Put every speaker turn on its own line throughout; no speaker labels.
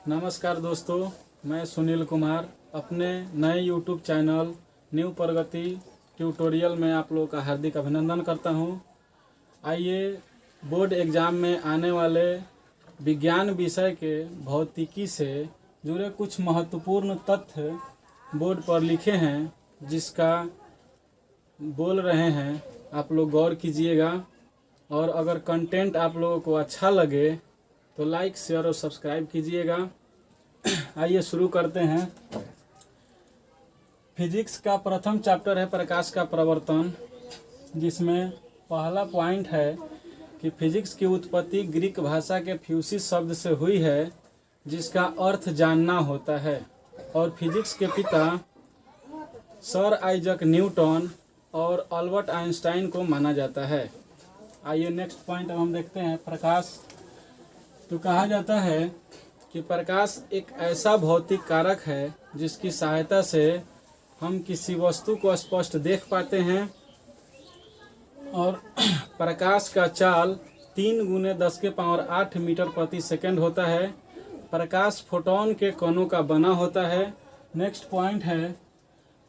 नमस्कार दोस्तों, मैं सुनील कुमार अपने नए YouTube चैनल न्यू प्रगति ट्यूटोरियल में आप लोगों का हार्दिक अभिनंदन करता हूं। आइए बोर्ड एग्ज़ाम में आने वाले विज्ञान विषय के भौतिकी से जुड़े कुछ महत्वपूर्ण तथ्य बोर्ड पर लिखे हैं, जिसका बोल रहे हैं। आप लोग गौर कीजिएगा और अगर कंटेंट आप लोगों को अच्छा लगे तो लाइक, शेयर और सब्सक्राइब कीजिएगा। आइए शुरू करते हैं। फिजिक्स का प्रथम चैप्टर है प्रकाश का प्रवर्तन, जिसमें पहला पॉइंट है कि फिजिक्स की उत्पत्ति ग्रीक भाषा के फ्यूसिस शब्द से हुई है, जिसका अर्थ जानना होता है, और फिजिक्स के पिता सर आइजक न्यूटन और अल्बर्ट आइंस्टाइन को माना जाता है। आइए नेक्स्ट पॉइंट अब हम देखते हैं। प्रकाश तो कहा जाता है कि प्रकाश एक ऐसा भौतिक कारक है जिसकी सहायता से हम किसी वस्तु को स्पष्ट देख पाते हैं, और प्रकाश का चाल 3 × 10⁸ मीटर प्रति सेकंड होता है। प्रकाश फोटोन के कणों का बना होता है। नेक्स्ट पॉइंट है,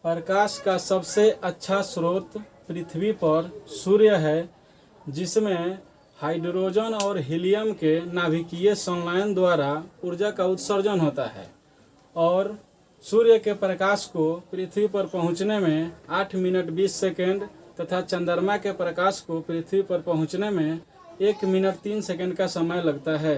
प्रकाश का सबसे अच्छा स्रोत पृथ्वी पर सूर्य है, जिसमें हाइड्रोजन और हीलियम के नाभिकीय संलयन द्वारा ऊर्जा का उत्सर्जन होता है, और सूर्य के प्रकाश को पृथ्वी पर पहुंचने में 8 मिनट 20 सेकंड तथा चंद्रमा के प्रकाश को पृथ्वी पर पहुंचने में 1 मिनट 3 सेकंड का समय लगता है।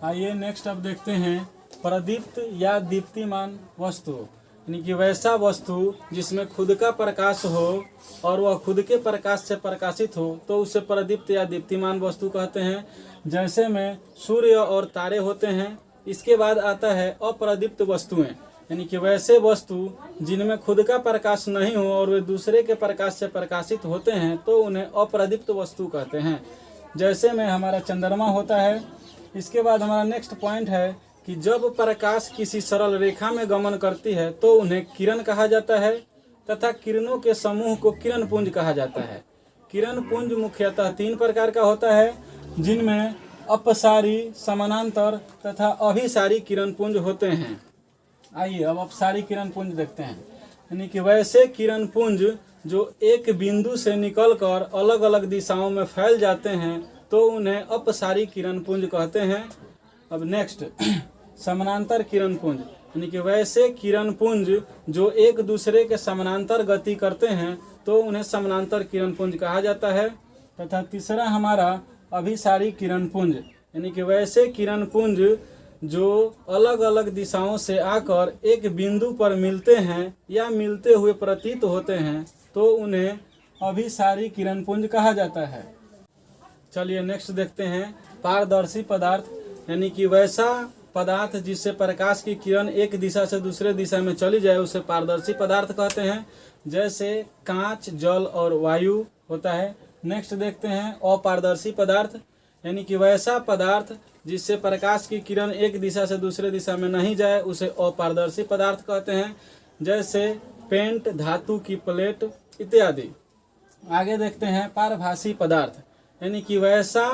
आइए नेक्स्ट अब देखते हैं प्रदीप्त या दीप्तिमान वस्तु, यानी कि वैसा वस्तु जिसमें खुद का प्रकाश हो और वह खुद के प्रकाश से प्रकाशित हो, तो उसे प्रदीप्त या दीप्तिमान वस्तु कहते हैं। जैसे में सूर्य और तारे होते हैं। इसके बाद आता है अप्रदीप्त वस्तुएं, यानी कि वैसे वस्तु जिनमें खुद का प्रकाश नहीं हो और वे दूसरे के प्रकाश से प्रकाशित होते हैं, तो उन्हें अप्रदीप्त वस्तु कहते हैं। जैसे में हमारा चंद्रमा होता है। इसके बाद हमारा नेक्स्ट पॉइंट है कि जब प्रकाश किसी सरल रेखा में गमन करती है तो उन्हें किरण कहा जाता है, तथा किरणों के समूह को किरण पुंज कहा जाता है। किरण पुंज मुख्यतः 3 प्रकार का होता है, जिनमें अपसारी, समानांतर तथा अभिसारी किरण पुंज होते हैं। आइए अब अपसारी किरण पुंज देखते हैं, यानी कि वैसे किरण पुंज जो एक बिंदु से निकलकर अलग अलग दिशाओं में फैल जाते हैं, तो उन्हें अपसारी किरण पुंज कहते हैं। अब नेक्स्ट समानांतर किरण पुंज, यानी कि वैसे किरण पुंज जो एक दूसरे के समानांतर गति करते हैं, तो उन्हें समानांतर किरण पुंज कहा जाता है। तथा तीसरा हमारा अभिसारी किरण पुंज, यानी कि वैसे किरण पुंज जो अलग अलग दिशाओं से आकर एक बिंदु पर मिलते हैं या मिलते हुए प्रतीत होते हैं, तो उन्हें अभिसारी किरण पुंज कहा जाता है। चलिए नेक्स्ट देखते हैं पारदर्शी पदार्थ, यानी कि वैसा पदार्थ जिससे प्रकाश की किरण एक दिशा से दूसरे दिशा में चली जाए, उसे पारदर्शी पदार्थ कहते हैं। जैसे कांच, जल और वायु होता है। नेक्स्ट देखते हैं अपारदर्शी पदार्थ, यानी कि वैसा पदार्थ जिससे प्रकाश की किरण एक दिशा से दूसरे दिशा में नहीं जाए, उसे अपारदर्शी पदार्थ कहते हैं। जैसे पेंट, धातु की प्लेट इत्यादि। आगे देखते हैं पारभासी पदार्थ, यानी कि वैसा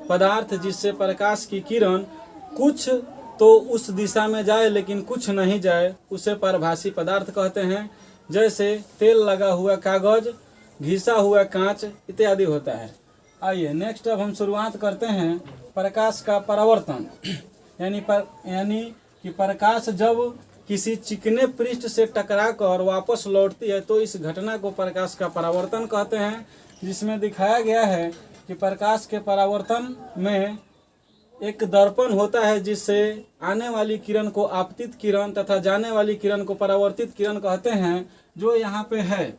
पदार्थ जिससे प्रकाश की किरण कुछ तो उस दिशा में जाए लेकिन कुछ नहीं जाए, उसे पारभासी पदार्थ कहते हैं। जैसे तेल लगा हुआ कागज, घिसा हुआ कांच इत्यादि होता है। आइए नेक्स्ट अब हम शुरुआत करते हैं प्रकाश का परावर्तन, यानी कि प्रकाश जब किसी चिकने पृष्ठ से टकराकर वापस लौटती है, तो इस घटना को प्रकाश का परावर्तन कहते हैं। जिसमें दिखाया गया है कि प्रकाश के परावर्तन में एक दर्पण होता है, जिससे आने वाली किरण को आपतित किरण तथा जाने वाली किरण को परावर्तित किरण कहते हैं, जो यहाँ पे है,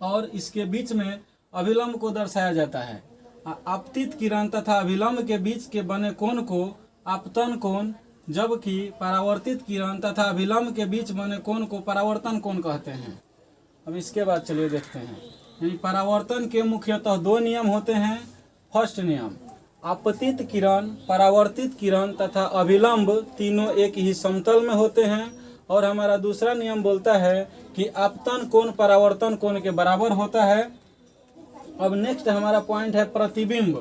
और इसके बीच में अभिलंब को दर्शाया जाता है। आपतित किरण तथा अभिलंब के बीच के बने कोण को आपतन कोण, जबकि परावर्तित किरण तथा अभिलंब के बीच बने कोण को परावर्तन कोण कहते हैं। अब इसके बाद चलिए देखते हैं, यानी परावर्तन के मुख्यतः 2 नियम होते हैं। फर्स्ट नियम, आपतित किरण, परावर्तित किरण तथा अभिलंब तीनों एक ही समतल में होते हैं। और हमारा दूसरा नियम बोलता है कि आपतन कोण परावर्तन कोण के बराबर होता है। अब नेक्स्ट हमारा पॉइंट है प्रतिबिंब,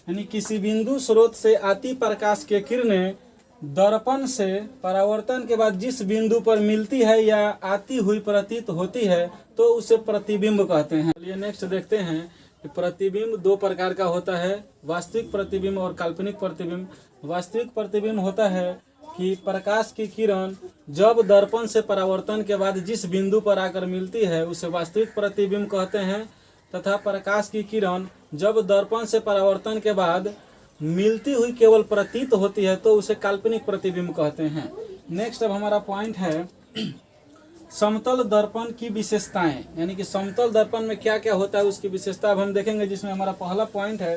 यानी किसी बिंदु स्रोत से आती प्रकाश के किरणें दर्पण से परावर्तन के बाद जिस बिंदु पर मिलती है या आती हुई प्रतीत होती है तो उसे प्रतिबिंब कहते हैं। चलिए नेक्स्ट देखते हैं कि प्रतिबिंब दो प्रकार का होता है, वास्तविक प्रतिबिंब और काल्पनिक प्रतिबिंब। वास्तविक प्रतिबिंब होता है कि प्रकाश की किरण जब दर्पण से परावर्तन के बाद जिस बिंदु पर आकर मिलती है उसे वास्तविक प्रतिबिंब कहते हैं, तथा प्रकाश की किरण जब दर्पण से परावर्तन के बाद मिलती हुई केवल प्रतीत होती है तो उसे काल्पनिक प्रतिबिंब कहते हैं। नेक्स्ट अब हमारा पॉइंट है समतल दर्पण की विशेषताएं, यानी कि समतल दर्पण में क्या क्या होता है उसकी विशेषता अब हम देखेंगे, जिसमें हमारा पहला पॉइंट है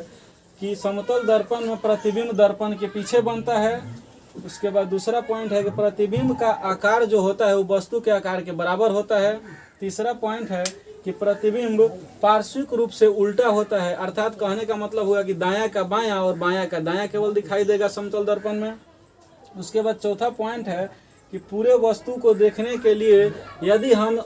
कि समतल दर्पण में प्रतिबिंब दर्पण के पीछे बनता है। उसके बाद दूसरा पॉइंट है कि प्रतिबिंब का आकार जो होता है वो वस्तु के आकार के बराबर होता है। तीसरा पॉइंट है कि प्रतिबिंब पार्श्विक रूप से उल्टा होता है, अर्थात कहने का मतलब हुआ कि दायां का बायां और बायां का दायां केवल दिखाई देगा समतल दर्पण में। उसके बाद चौथा पॉइंट है कि पूरे वस्तु को देखने के लिए यदि हम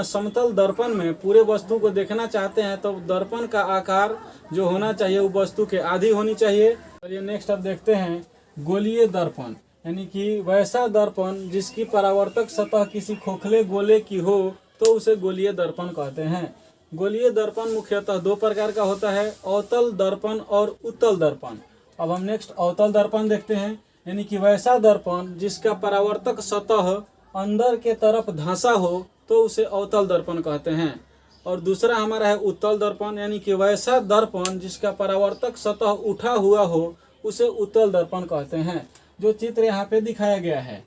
समतल दर्पण में पूरे वस्तु को देखना चाहते हैं तो दर्पण का आकार जो होना चाहिए वो वस्तु के आधी होनी चाहिए। चलिए नेक्स्ट अब देखते हैं गोलीय दर्पण, यानी कि वैसा दर्पण जिसकी परावर्तक सतह किसी खोखले गोले की हो तो उसे गोलीय दर्पण कहते हैं। गोलीय दर्पण मुख्यतः दो प्रकार का होता है, अवतल दर्पण और उत्तल दर्पण। अब हम नेक्स्ट अवतल दर्पण देखते हैं, यानी कि वैसा दर्पण जिसका परावर्तक सतह अंदर के तरफ धंसा हो तो उसे अवतल दर्पण कहते हैं। और दूसरा हमारा है उत्तल दर्पण, यानी कि वैसा दर्पण जिसका परावर्तक सतह उठा हुआ हो उसे उत्तल दर्पण कहते हैं, जो चित्र यहाँ पे दिखाया गया है।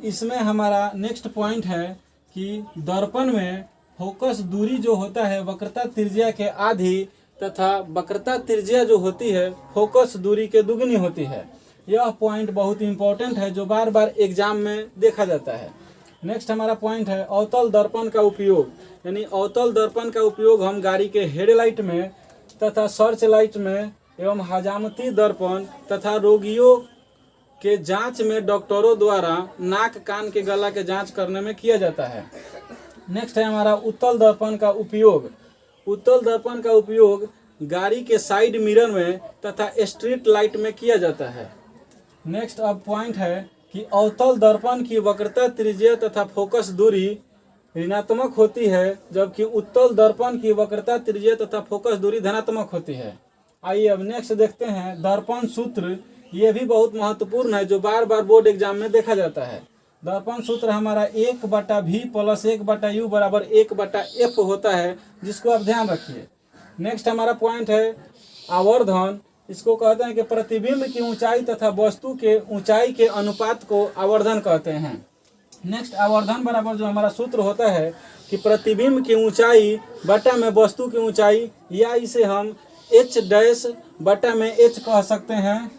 इसमें हमारा नेक्स्ट पॉइंट है कि दर्पण में फोकस दूरी जो होता है वक्रता त्रिज्या के आधी तथा वक्रता त्रिज्या जो होती है फोकस दूरी के दुगनी होती है। यह पॉइंट बहुत इंपॉर्टेंट है जो बार बार एग्जाम में देखा जाता है। नेक्स्ट हमारा पॉइंट है अवतल दर्पण का उपयोग, यानी अवतल दर्पण का उपयोग हम गाड़ी के हेडलाइट में तथा सर्च लाइट में एवं हजामती दर्पण तथा रोगियों के जांच में डॉक्टरों द्वारा नाक कान के गला के जांच करने में किया जाता है। नेक्स्ट है हमारा उत्तल दर्पण का उपयोग। उत्तल दर्पण का उपयोग गाड़ी के साइड मिरर में तथा स्ट्रीट लाइट में किया जाता है। नेक्स्ट अब पॉइंट है कि अवतल दर्पण की वक्रता त्रिज्या तथा फोकस दूरी ऋणात्मक होती है, जबकि उत्तल दर्पण की वक्रता त्रिज्या तथा फोकस दूरी धनात्मक होती है। आइए अब नेक्स्ट देखते हैं दर्पण सूत्र। ये भी बहुत महत्वपूर्ण है जो बार बार बोर्ड एग्जाम में देखा जाता है। दर्पण सूत्र हमारा 1/v + 1/u = 1/f होता है, जिसको आप ध्यान रखिए। नेक्स्ट हमारा पॉइंट है आवर्धन। इसको कहते हैं कि प्रतिबिंब की ऊंचाई तथा वस्तु के ऊंचाई के अनुपात को आवर्धन कहते हैं। नेक्स्ट आवर्धन बराबर जो हमारा सूत्र होता है कि प्रतिबिंब की ऊंचाई बटा में वस्तु की ऊंचाई, या इसे हम h' कह सकते हैं।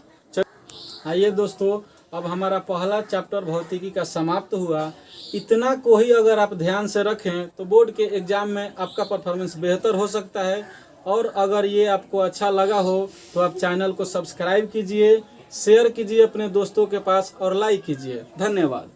आइए दोस्तों, अब हमारा पहला चैप्टर भौतिकी का समाप्त हुआ। इतना को ही अगर आप ध्यान से रखें तो बोर्ड के एग्जाम में आपका परफॉर्मेंस बेहतर हो सकता है। और अगर ये आपको अच्छा लगा हो तो आप चैनल को सब्सक्राइब कीजिए, शेयर कीजिए अपने दोस्तों के पास और लाइक कीजिए। धन्यवाद।